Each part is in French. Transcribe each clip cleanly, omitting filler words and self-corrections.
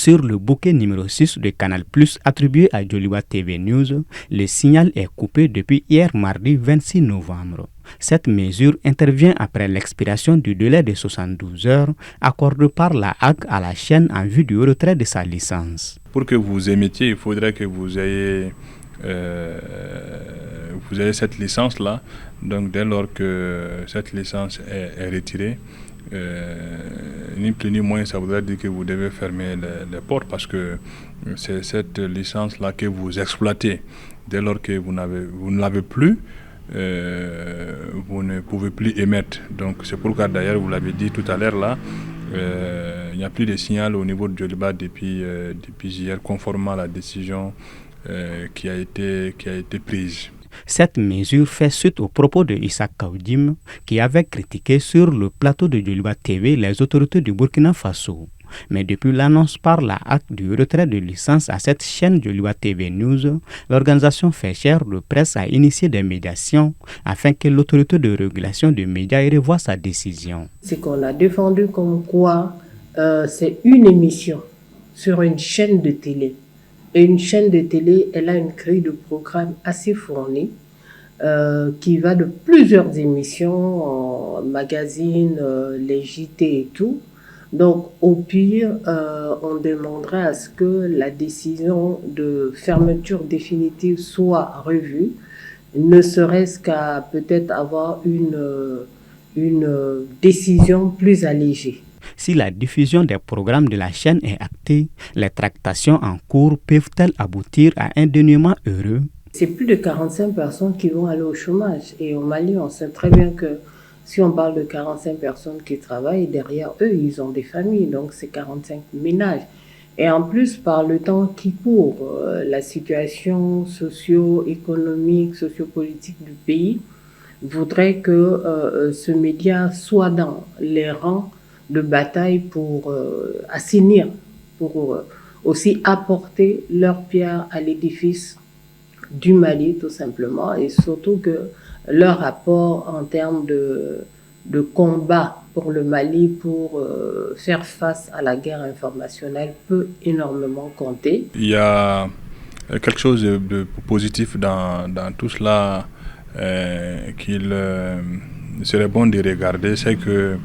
Sur le bouquet numéro 6 de Canal+, attribué à Djoliba TV News, le signal est coupé depuis hier mardi 26 novembre. Cette mesure intervient après l'expiration du délai de 72 heures accordé par la HAC à la chaîne en vue du retrait de sa licence. Pour que vous émettiez, il faudrait que vous ayez cette licence-là. Donc dès lors que cette licence est retirée, ni plus ni moins, ça voudrait dire que vous devez fermer les portes parce que c'est cette licence-là que vous exploitez. Dès lors que vous ne l'avez plus, vous ne pouvez plus émettre. Donc c'est pourquoi d'ailleurs, vous l'avez dit tout à l'heure là, il n'y a plus de signal au niveau de Djoliba depuis hier, conformément à la décision qui a été prise. Cette mesure fait suite aux propos de Issa Kaudim qui avait critiqué sur le plateau de Djoliba TV les autorités du Burkina Faso. Mais depuis l'annonce par la HAC du retrait de licence à cette chaîne Djoliba TV News, l'organisation Féchère de presse a initié des médiations afin que l'autorité de régulation des médias revoie sa décision. C'est qu'on a défendu comme quoi c'est une émission sur une chaîne de télé. Et une chaîne de télé, elle a une grille de programme assez fournie qui va de plusieurs émissions, magazines, les JT et tout. Donc, au pire, on demanderait à ce que la décision de fermeture définitive soit revue, ne serait-ce qu'à peut-être avoir une décision plus allégée. Si la diffusion des programmes de la chaîne est actée, les tractations en cours peuvent-elles aboutir à un dénouement heureux? C'est plus de 45 personnes qui vont aller au chômage. Et au Mali, on sait très bien que si on parle de 45 personnes qui travaillent, derrière eux, ils ont des familles. Donc, c'est 45 ménages. Et en plus, par le temps qui court, la situation socio-économique, sociopolitique du pays voudrait que ce média soit dans les rangs de bataille pour assainir, pour aussi apporter leur pierre à l'édifice du Mali, tout simplement, et surtout que leur apport en termes de combat pour le Mali, pour faire face à la guerre informationnelle, peut énormément compter. Il y a quelque chose de positif dans tout cela qu'il serait bon de regarder, c'est que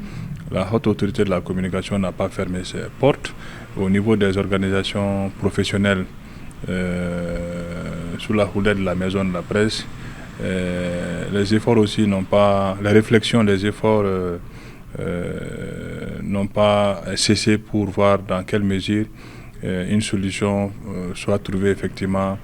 la haute autorité de la communication n'a pas fermé ses portes. Au niveau des organisations professionnelles, sous la houlette de la maison de la presse, les efforts aussi n'ont pas, les réflexions, les efforts n'ont pas cessé pour voir dans quelle mesure une solution soit trouvée effectivement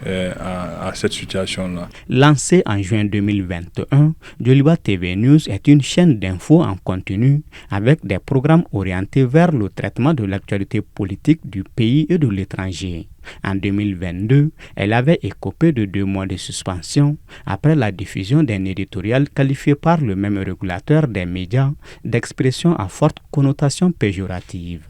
à cette situation-là. Lancée en juin 2021, Djoliba TV News est une chaîne d'infos en continu avec des programmes orientés vers le traitement de l'actualité politique du pays et de l'étranger. En 2022, elle avait écopé de 2 mois de suspension après la diffusion d'un éditorial qualifié par le même régulateur des médias d'expression à forte connotation péjorative.